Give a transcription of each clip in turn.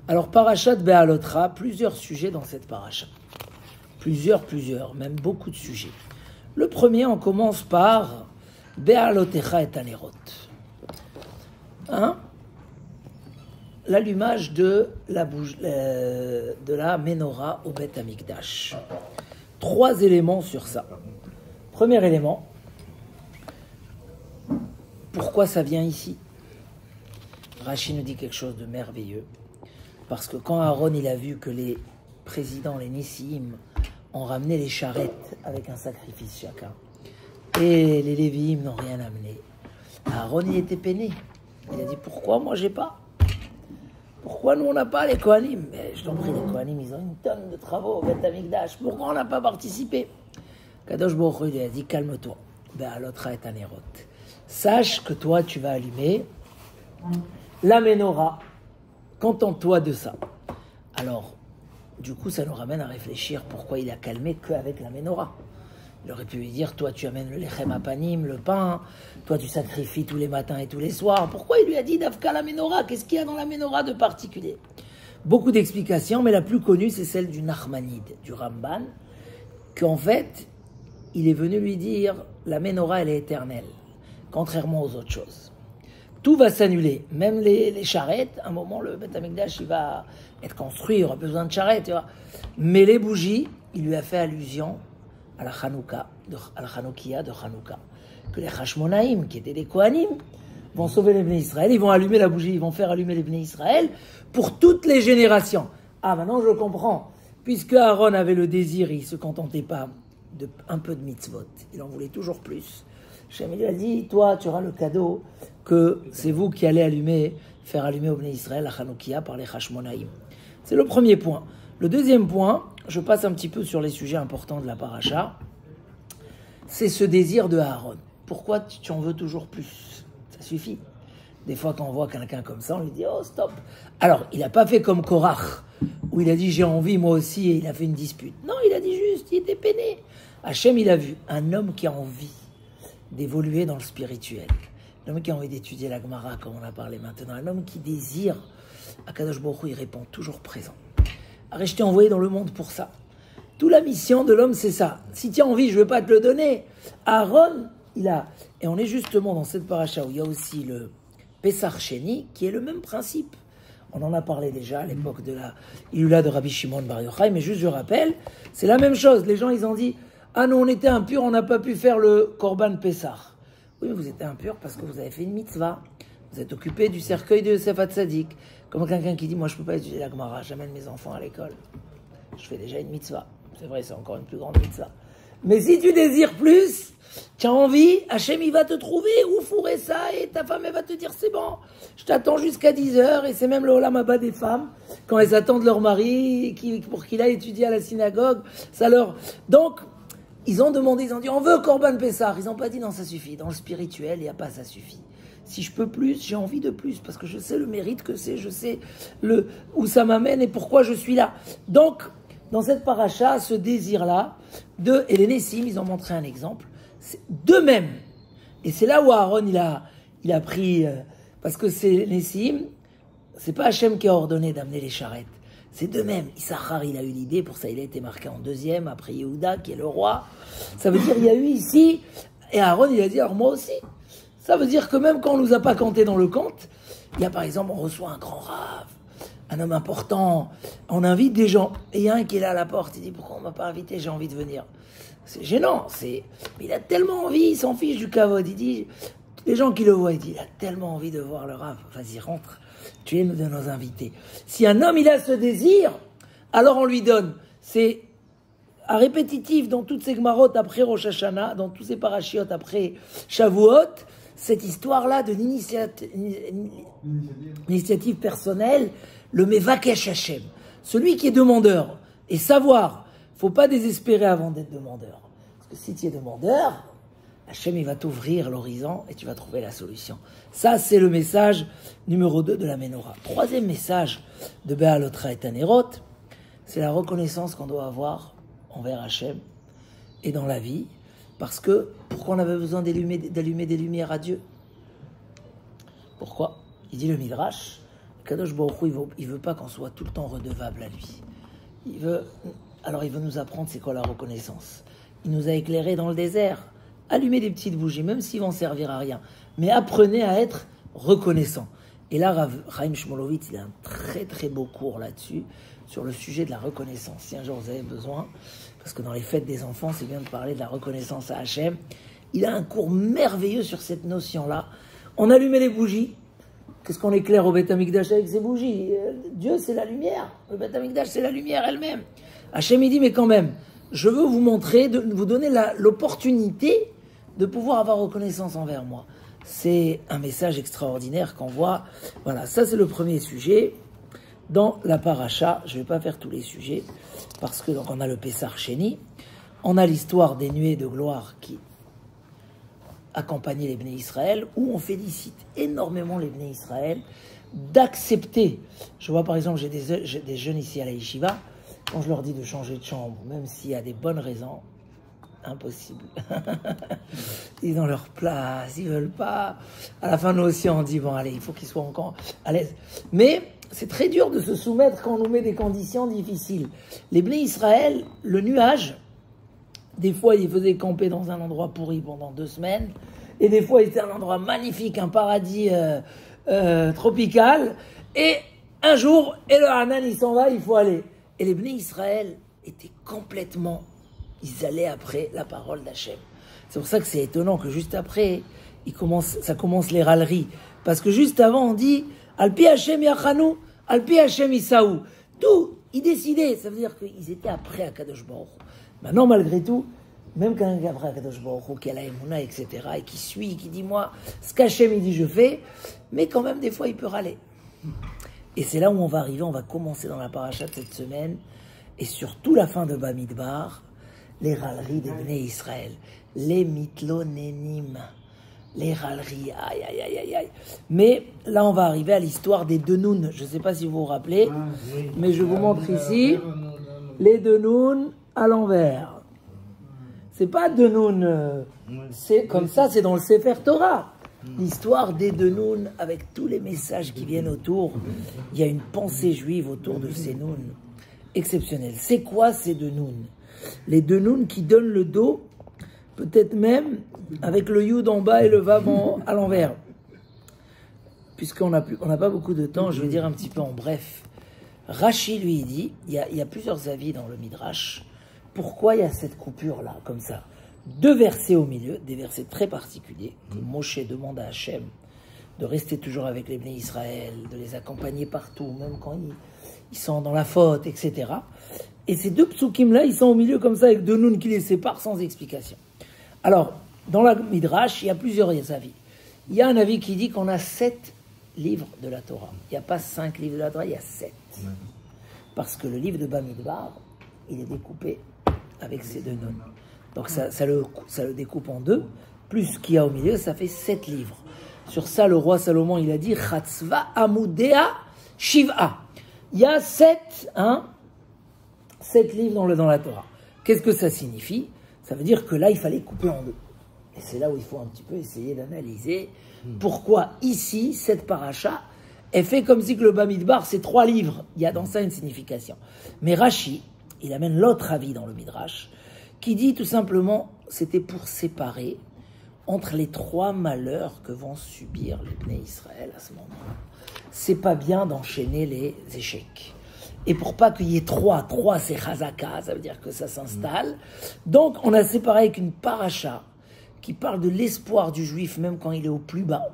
Alors, Parashat Be'alotra, plusieurs sujets dans cette paracha. Plusieurs, même beaucoup de sujets. Le premier, on commence par Be'alotecha et Anerot. L'allumage de la menorah au Beth Amikdash. 3 éléments sur ça. Premier élément, pourquoi ça vient ici? Rashi nous dit quelque chose de merveilleux. Parce que quand Aaron il a vu que les présidents, les Nissim, ont ramené les charrettes avec un sacrifice chacun, et les Lévi'im n'ont rien amené, Aaron il était peiné. Il a dit pourquoi moi j'ai pas? Pourquoi nous on n'a pas les Kohanim? Mais je t'en prie, les Kohanim ils ont une tonne de travaux au Beth Amikdash. Pourquoi on n'a pas participé? Kadosh Baruch Hu, il a dit calme-toi. Be'alotra et Anerot. Sache que toi tu vas allumer la menorah. Contente-toi de ça. Alors, du coup, ça nous ramène à réfléchir pourquoi il a calmé qu'avec la menorah. Il aurait pu lui dire, toi tu amènes le lechem apanim, le pain, toi tu sacrifies tous les matins et tous les soirs. Pourquoi il lui a dit d'Afka la menorah? Qu'est-ce qu'il y a dans la menorah de particulier? Beaucoup d'explications, mais la plus connue, c'est celle du Nachmanide, du Ramban, qu'en fait, il est venu lui dire, la menorah, elle est éternelle, contrairement aux autres choses. Tout va s'annuler, même les charrettes. À un moment, le Beth Amikdash, il va être construit, il aura besoin de charrettes, tu vois. Mais les bougies, il lui a fait allusion à la Hanouka, à la Hanoukia de Hanouka, que les Hashmonaïm, qui étaient des Kohanim, vont sauver les Bnei Israël, ils vont allumer la bougie, ils vont faire allumer les Bnei Israël pour toutes les générations. Ah, maintenant je comprends. Puisque Aaron avait le désir, il ne se contentait pas de un peu de mitzvot, il en voulait toujours plus. Hachem lui a dit, toi tu auras le cadeau que c'est vous qui allez faire allumer au Bnei Israël la Hanoukia par les Hashmonaïm. C'est le premier point. Le deuxième point, je passe un petit peu sur les sujets importants de la paracha, c'est ce désir de Aaron. Pourquoi tu en veux toujours plus? Ça suffit. Des fois, quand on voit quelqu'un comme ça, on lui dit « Oh, stop !» Alors, il n'a pas fait comme Korach, où il a dit « J'ai envie, moi aussi », et il a fait une dispute. Non, il a dit juste, il était peiné. Hachem, il a vu un homme qui a envie d'évoluer dans le spirituel, un homme qui a envie d'étudier la Gemara, comme on a parlé maintenant, un homme qui désire, Akadosh Baruch Hu, il répond toujours présent. Arrête, je t'ai envoyé dans le monde pour ça. Toute la mission de l'homme, c'est ça. Si tu as envie, je ne vais pas te le donner. Aaron, il a... Et on est justement dans cette paracha où il y a aussi le Pessar Sheni, qui est le même principe. On en a parlé déjà à l'époque de la Ilula de Rabbi Shimon Bar Yochai, mais juste je rappelle, c'est la même chose. Les gens, ils ont dit, ah non, on était impurs, on n'a pas pu faire le Korban Pessar. Oui, mais vous étiez impurs parce que vous avez fait une mitzvah. Vous êtes occupé du cercueil de Yosef Hatzadik. Comme quelqu'un qui dit, moi je ne peux pas étudier la Gemara, j'amène mes enfants à l'école. Je fais déjà une mitzvah. C'est vrai, c'est encore une plus grande mitzvah. Mais si tu désires plus, tu as envie, Hachem il va te trouver, ou fourrer ça, et ta femme elle va te dire, c'est bon, je t'attends jusqu'à 10h, et c'est même le Olam Haba des femmes, quand elles attendent leur mari, pour qu'il aille étudier à la synagogue, ça leur... Donc, ils ont demandé, ils ont dit, on veut Korban Pessar. Ils n'ont pas dit, non, ça suffit. Dans le spirituel, il n'y a pas, ça suffit. Si je peux plus, j'ai envie de plus, parce que je sais le mérite que c'est, je sais où ça m'amène et pourquoi je suis là. Donc, dans cette paracha, ce désir-là, et les Nessim, ils ont montré un exemple, d'eux-mêmes. Et c'est là où Aaron, il a pris, parce que c'est Nessim, c'est pas Hachem qui a ordonné d'amener les charrettes. C'est d'eux-mêmes. Issachar, il a eu l'idée, pour ça il a été marqué en deuxième, après Yehuda, qui est le roi. Ça veut dire, il y a eu ici, et Aaron, il a dit, alors moi aussi. Ça veut dire que même quand on ne nous a pas compté dans le compte, il y a par exemple, on reçoit un grand rave, un homme important, on invite des gens, et il y a un qui est là à la porte, il dit, pourquoi on ne m'a pas invité, j'ai envie de venir. C'est gênant, mais il a tellement envie, il s'en fiche du kavod, il dit, les gens qui le voient, il dit, il a tellement envie de voir le rave, vas-y, rentre, tu es de nos invités. Si un homme, il a ce désir, alors on lui donne. C'est à répétitif dans toutes ces Gmarot après Rosh Hashanah, dans tous ces parachiotes après Shavuot, cette histoire-là de l'initiative personnelle, le Mevakesh Hashem, celui qui est demandeur, et savoir, il ne faut pas désespérer avant d'être demandeur. Parce que si tu es demandeur, Hashem il va t'ouvrir l'horizon et tu vas trouver la solution. Ça, c'est le message numéro 2 de la Menorah. Troisième message de Be'alotra et Anerot, c'est la reconnaissance qu'on doit avoir envers Hashem et dans la vie. Parce que, pourquoi on avait besoin d'allumer des lumières à Dieu? Pourquoi? Il dit le Midrash, Kadosh Baruch Hu, il veut pas qu'on soit tout le temps redevable à lui. Alors il veut nous apprendre c'est quoi la reconnaissance. Il nous a éclairés dans le désert. Allumez des petites bougies, même s'ils vont servir à rien. Mais apprenez à être reconnaissant. Et là, Chaim Shmulevitz, il a un très très beau cours là-dessus, sur le sujet de la reconnaissance. Si un jour vous avez besoin, parce que dans les fêtes des enfants, c'est bien de parler de la reconnaissance à Hachem. Il a un cours merveilleux sur cette notion-là. On allumait les bougies. Qu'est-ce qu'on éclaire au Beth Amikdash avec ces bougies? Dieu, c'est la lumière. Le Beth Amikdash, c'est la lumière elle-même. Hachem, il dit, mais quand même, je veux vous montrer, vous donner l'opportunité de pouvoir avoir reconnaissance envers moi. C'est un message extraordinaire qu'on voit. Voilà, ça c'est le premier sujet. Dans la paracha, je ne vais pas faire tous les sujets, parce que donc on a le Pessar Sheni, on a l'histoire des nuées de gloire qui accompagnaient les Bnei Israël, où on félicite énormément les Bnei Israël d'accepter. Je vois par exemple, j'ai des jeunes ici à la Yeshiva, quand je leur dis de changer de chambre, même s'il y a des bonnes raisons, impossible. Ils ont leur place, ils veulent pas. À la fin, nous aussi, on dit, bon, allez, il faut qu'ils soient encore à l'aise. Mais c'est très dur de se soumettre quand on nous met des conditions difficiles. Les Bnei Israël, le nuage, des fois, ils faisaient camper dans un endroit pourri pendant 2 semaines, et des fois, c'était un endroit magnifique, un paradis tropical, et un jour, et le Hanan, il s'en va, il faut aller. Et les Bnei Israël étaient complètement... Ils allaient après la parole d'Hachem. C'est pour ça que c'est étonnant que juste après, ça commence les râleries. Parce que juste avant, on dit Alpi Hachem Yachanou, Alpi Hachem Isaou. Tout, ils décidaient. Ça veut dire qu'ils étaient après Akadosh Baruch Hu. Maintenant, malgré tout, même quand il y a après Akadosh Baruch Hu, qui a la Emouna, etc., et qui suit, qui dit moi, ce qu'Hachem il dit, je fais, mais quand même, des fois, il peut râler. Et c'est là où on va arriver, on va commencer dans la paracha de cette semaine, et surtout la fin de Bamidbar, les râleries des Bnei Israël, les mitlonénim, les râleries, aïe, aïe, aïe, aïe, aïe. Mais là, on va arriver à l'histoire des deux nouns. Je ne sais pas si vous vous rappelez, mais je vous montre ici les deux nouns à l'envers. C'est pas deux nouns, c'est comme ça, c'est dans le Sefer Torah. L'histoire des deux nouns avec tous les messages qui viennent autour. Il y a une pensée juive autour de ces nouns exceptionnels. C'est quoi ces deux nouns? Les deux nouns qui donnent le dos, peut-être même avec le yud en bas et le vav à l'envers. Puisqu'on n'a pas beaucoup de temps, je vais dire un petit peu en bref. Rashi lui dit, il y a plusieurs avis dans le Midrash, pourquoi il y a cette coupure-là, comme ça. 2 versets au milieu, des versets très particuliers, que Moshe demande à Hachem de rester toujours avec les Bnei Israël, de les accompagner partout, même quand ils sont dans la faute, etc. Et ces 2 psukim-là, ils sont au milieu comme ça, avec 2 nouns qui les séparent sans explication. Alors, dans la Midrash, il y a plusieurs avis. Il y a un avis qui dit qu'on a 7 livres de la Torah. Il n'y a pas 5 livres de la Torah, il y a 7. Parce que le livre de Bamidbar, il est découpé avec ces 2 nouns. Donc ça le découpe en 2, plus ce qu'il y a au milieu, ça fait 7 livres. Sur ça, le roi Salomon, il a dit « Chatzva amudea shiv'a ». Il y a 7 livres dans la Torah. Qu'est-ce que ça signifie? Ça veut dire que là, il fallait couper en 2. Et c'est là où il faut un petit peu essayer d'analyser pourquoi ici, cette paracha est fait comme si que le Bamidbar, c'est 3 livres. Il y a dans ça une signification. Mais Rashi, il amène l'autre avis dans le Midrash, qui dit tout simplement, c'était pour séparer entre les 3 malheurs que vont subir les Bnei Israël à ce moment-là. C'est pas bien d'enchaîner les échecs. Et pour pas qu'il y ait 3 c'est Chazaka, ça veut dire que ça s'installe. Donc on a séparé avec une paracha qui parle de l'espoir du juif même quand il est au plus bas,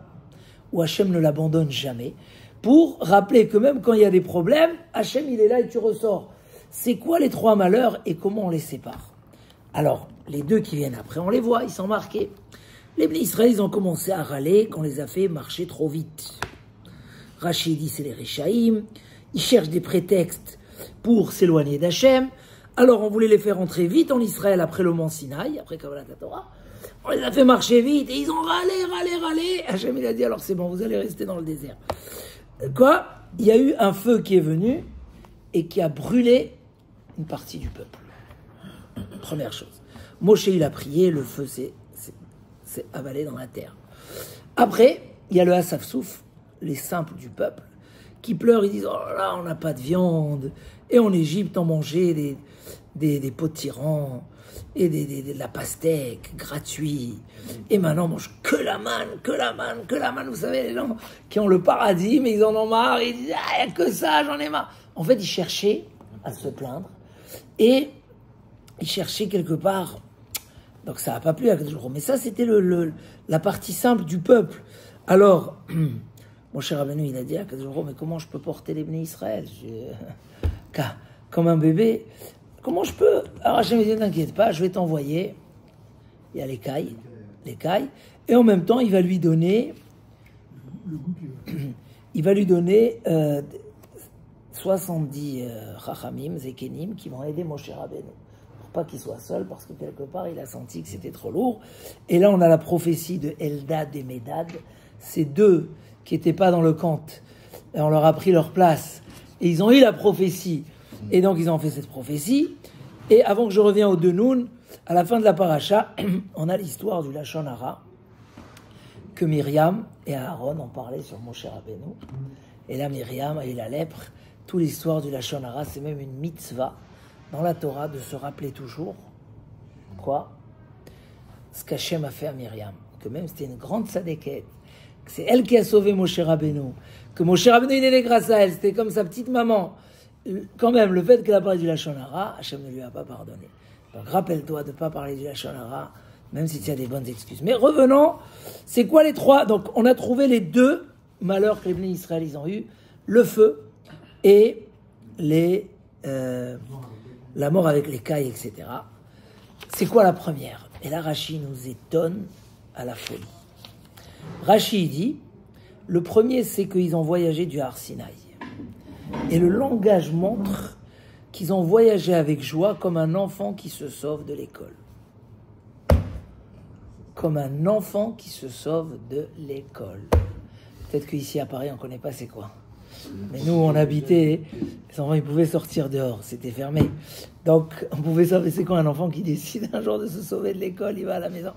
où Hachem ne l'abandonne jamais, pour rappeler que même quand il y a des problèmes, Hachem il est là et tu ressors. C'est quoi les 3 malheurs et comment on les sépare? Alors, les 2 qui viennent après, on les voit, ils sont marqués. Les Bnei Israël, ils ont commencé à râler qu'on les a fait marcher trop vite. Rashi dit c'est les Réchaïm, ils cherchent des prétextes pour s'éloigner d'Hachem. Alors on voulait les faire entrer vite en Israël après le mont Sinaï, après Kabbalat Torah. On les a fait marcher vite et ils ont râlé. Hachem il a dit alors c'est bon, vous allez rester dans le désert. Quoi? Il y a eu un feu qui est venu et qui a brûlé une partie du peuple. Première chose. Moshe il a prié, le feu s'est avalé dans la terre. Après, il y a le Asaf Souf, les simples du peuple, qui pleurent, ils disent, oh là, on n'a pas de viande. Et en Égypte, on mangeait des pots-de-tyran et de la pastèque gratuit. Et maintenant, on mange que la manne, que la manne, que la manne. Vous savez, les gens qui ont le paradis, mais ils en ont marre, ils disent, ah, il n'y a que ça, j'en ai marre. En fait, ils cherchaient à se plaindre et ils cherchaient quelque part. Donc ça n'a pas plu à Akadosh Baruch Hu. Mais ça, c'était la partie simple du peuple. Alors, mon cher Rabbeinu, il a dit à Akadosh Baruch Hu, mais comment je peux porter les Bnei Israël comme un bébé, comment je peux? Alors Hachem me dit, t'inquiète pas, je vais t'envoyer. Il y a l'écaille, et en même temps, il va lui donner, 70 Chachamim, Zekenim, qui vont aider Moshe Rabbeinu. Pour pas qu'il soit seul, parce que quelque part, il a senti que c'était trop lourd. Et là, on a la prophétie de Eldad et Médad, ces deux qui n'étaient pas dans le camp. Et on leur a pris leur place. Et ils ont eu la prophétie. Et donc, ils ont fait cette prophétie. Et avant que je revienne au Denoun, à la fin de la paracha, on a l'histoire du Lachon Hara, que Myriam et Aaron ont parlé sur Moshe Rabbeinu. Et là, Myriam a eu la lèpre. Toute l'histoire du Lachon Hara, c'est même une mitzvah dans la Torah de se rappeler toujours, quoi? Ce qu'Hachem a fait à Myriam. Que même c'était une grande sadéquette. Que c'est elle qui a sauvé Moshe Rabbeinu. Que Moshe Rabbeinu, il est né grâce à elle. C'était comme sa petite maman. Quand même, le fait qu'elle a parlé du Lachon Hara, Hachem ne lui a pas pardonné. Donc rappelle-toi de ne pas parler du Lachon Hara, même si tu as des bonnes excuses. Mais revenons, c'est quoi les trois? Donc on a trouvé les deux malheurs que les Bnei Israël ils ont eu, le feu et la mort avec les cailles, etc. C'est quoi la première? Et là, Rashi nous étonne à la folie. Rashi dit, le premier, c'est qu'ils ont voyagé du Har Sinaï. Et le langage montre qu'ils ont voyagé avec joie comme un enfant qui se sauve de l'école. Comme un enfant qui se sauve de l'école. Peut-être qu'ici à Paris, on ne connaît pas c'est quoi. Mais nous, on habitait, les enfants, ils pouvaient sortir dehors, c'était fermé. Donc, on pouvait savoir c'est quoi un enfant qui décide un jour de se sauver de l'école, il va à la maison.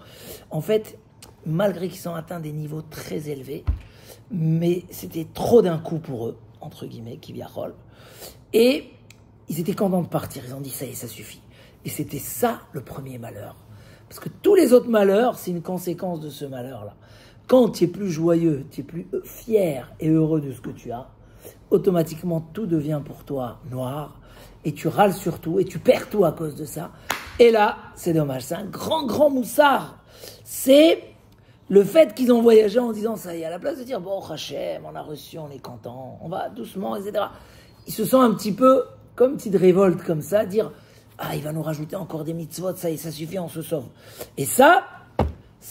En fait, malgré qu'ils ont atteint des niveaux très élevés, mais c'était trop d'un coup pour eux, entre guillemets, qui viajol. Et ils étaient contents de partir. Ils ont dit, ça y est, ça suffit. Et c'était ça, le premier malheur. Parce que tous les autres malheurs, c'est une conséquence de ce malheur-là. Quand tu es plus joyeux, tu es plus fier et heureux de ce que tu as, automatiquement, tout devient pour toi noir. Et tu râles sur tout. Et tu perds tout à cause de ça. Et là, c'est dommage. C'est un grand, grand moussard. C'est le fait qu'ils ont voyagé en disant ça y est, à la place de dire bon, Hachem, on a reçu, on est content, on va doucement, etc. Ils se sentent un petit peu comme une petite révolte comme ça, dire ah, il va nous rajouter encore des mitzvot, ça y est, ça suffit, on se sauve. Et ça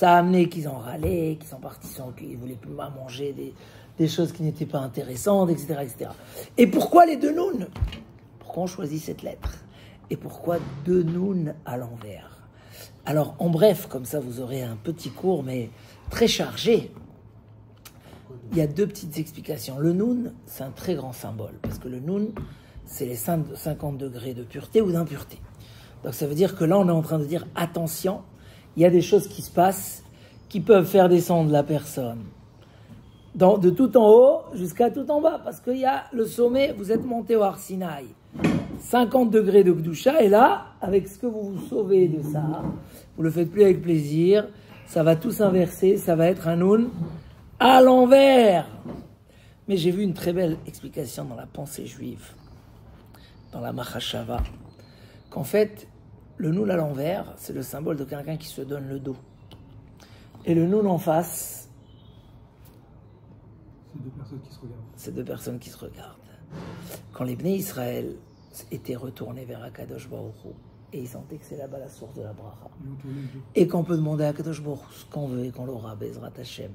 a amené qu'ils ont râlé, qu'ils sont partis, qu'ils voulaient plus manger des choses qui n'étaient pas intéressantes, etc., etc. Et pourquoi les deux nouns? Pourquoi on choisit cette lettre? Et pourquoi deux nouns à l'envers? Alors, en bref, comme ça, vous aurez un petit cours, mais très chargé. Il y a deux petites explications. Le noun, c'est un très grand symbole, parce que le noun, c'est les 50 degrés de pureté ou d'impureté. Donc, ça veut dire que là, on est en train de dire, attention, il y a des choses qui se passent qui peuvent faire descendre la personne de tout en haut jusqu'à tout en bas, parce qu'il y a le sommet, vous êtes monté au Har Sinaï. 50 degrés de Gdusha, et là, avec ce que vous vous sauvez de ça, vous le faites plus avec plaisir, ça va tout s'inverser, ça va être un noun à l'envers. Mais j'ai vu une très belle explication dans la pensée juive, dans la Mahashava, qu'en fait, le noun à l'envers, c'est le symbole de quelqu'un qui se donne le dos. Et le noun en face, c'est deux personnes qui se regardent. Quand les Bnei Israël étaient retournés vers Akadosh Baruch Hu, et ils sentaient que c'est là-bas la source de la bracha, et qu'on peut demander à Akadosh Baruch Hu ce qu'on veut et qu'on l'aura, Bezrat Hashem,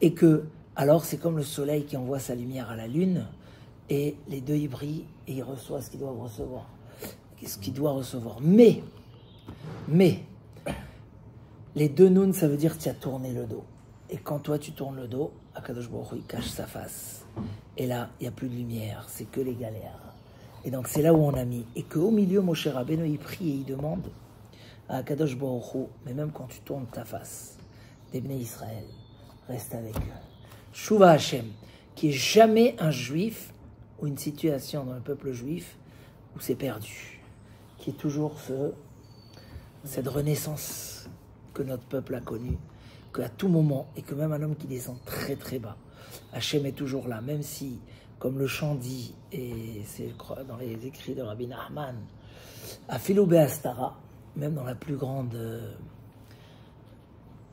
et que, alors c'est comme le soleil qui envoie sa lumière à la lune, et les deux ils brillent, et ils reçoivent ce qu'ils doivent recevoir. Ce qu'ils doivent recevoir. Mais, les deux nouns, ça veut dire que tu as tourné le dos. Et quand toi tu tournes le dos, Akadosh Baruch Hu, il cache sa face. Et là, il n'y a plus de lumière, c'est que les galères. Et donc c'est là où on a mis. Et qu'au milieu, Moshe Rabbeinu, il prie et il demande à Akadosh Baruch Hu, mais même quand tu tournes ta face, des Bnei Israël, reste avec eux. Shuva Hashem, qu'il n'y ait jamais un juif ou une situation dans le peuple juif où c'est perdu. Qu'il y ait toujours cette renaissance que notre peuple a connue, qu'à tout moment, et que même un homme qui descend très très bas, Hachem est toujours là, même si, comme le chant dit, et c'est dans les écrits de Rabbi Nachman, à Philou Be'astara, même dans la plus grande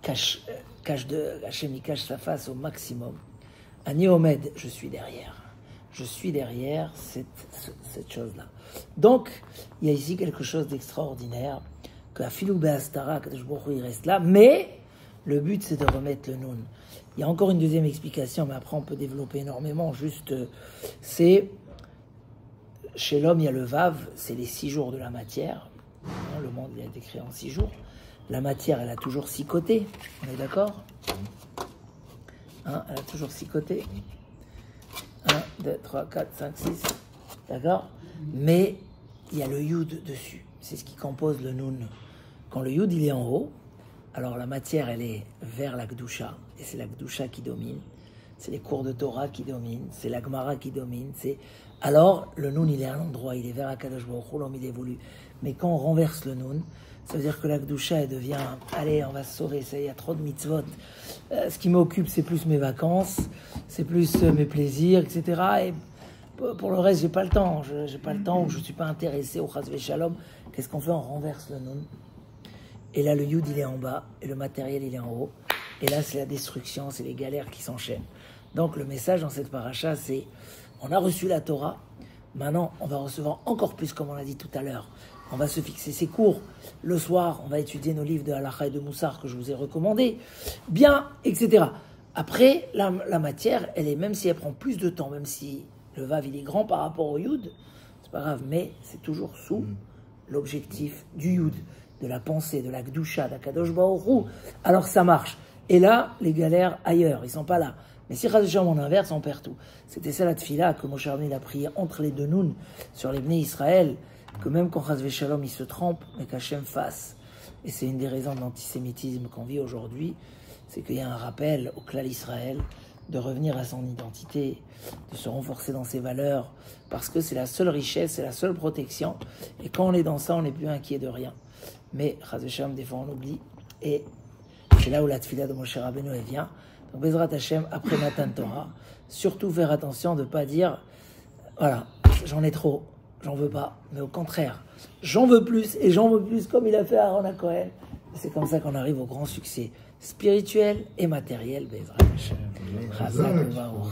cache de Hachem, il cache sa face au maximum. À Néomed, je suis derrière. Je suis derrière cette chose-là. Donc, il y a ici quelque chose d'extraordinaire, qu'à Philou Be'astara, que il reste là, mais le but c'est de remettre le Noun. Il y a encore une deuxième explication, mais après on peut développer énormément. Juste, c'est chez l'homme, il y a le Vav, c'est les 6 jours de la matière. Le monde il a été créé en 6 jours. La matière, elle a toujours 6 côtés. On est d'accord? Elle a toujours 6 côtés. 1, 2, 3, 4, 5, 6. D'accord? Mais il y a le Yud dessus. C'est ce qui compose le Noun. Quand le Yud il est en haut, alors la matière elle est vers la Gdusha. Et c'est la Gdusha qui domine. C'est les cours de Torah qui dominent. C'est la Gemara qui domine. Alors le Noun il est à l'endroit. Il est vers Akadosh Baruch Hu, l'homme il évolue. Mais quand on renverse le Noun, ça veut dire que la Gdusha elle devient, allez on va se sauver, il y a trop de mitzvot. Ce qui m'occupe c'est plus mes vacances, c'est plus mes plaisirs, etc. Et pour le reste j'ai pas le temps. J'ai pas le temps ou je suis pas intéressé au Chas Shalom. Qu'est-ce qu'on fait? On renverse le Noun. Et là, le Yud, il est en bas, et le matériel, il est en haut. Et là, c'est la destruction, c'est les galères qui s'enchaînent. Donc, le message dans cette paracha, c'est, on a reçu la Torah, maintenant, on va recevoir encore plus, comme on l'a dit tout à l'heure. On va se fixer ses cours. Le soir, on va étudier nos livres de Halacha et de Moussar que je vous ai recommandés. Bien, etc. Après, la matière, elle est, même si elle prend plus de temps, même si le Vav, il est grand par rapport au Yud, c'est pas grave, mais c'est toujours sous l'objectif du Yud, de la pensée, de la Gdusha, d'Akadosh Baruch Hu, alors ça marche. Et là, les galères ailleurs, ils sont pas là. Mais si Chazécham on inverse, on perd tout. C'était ça la tfila que Moshe Rabbeinu a prié entre les deux Noun sur les Bnei Israël, que même quand Chazécham il se trompe, mais qu'Hachem fasse. Et c'est une des raisons de l'antisémitisme qu'on vit aujourd'hui, c'est qu'il y a un rappel au clan Israël de revenir à son identité, de se renforcer dans ses valeurs, parce que c'est la seule richesse, c'est la seule protection. Et quand on est dans ça, on n'est plus inquiet de rien. Mais, Chazécham, des fois on oublie, et c'est là où la tfila de Moshe Rabbeinu elle vient. Donc, Bezrat Hashem, après Matan Torah, surtout faire attention de ne pas dire, voilà, j'en ai trop, j'en veux pas, mais au contraire, j'en veux plus, et j'en veux plus, comme il a fait Aaron HaKohen. C'est comme ça qu'on arrive au grand succès spirituel et matériel, Bezrat Hashem. Chazak Baruch.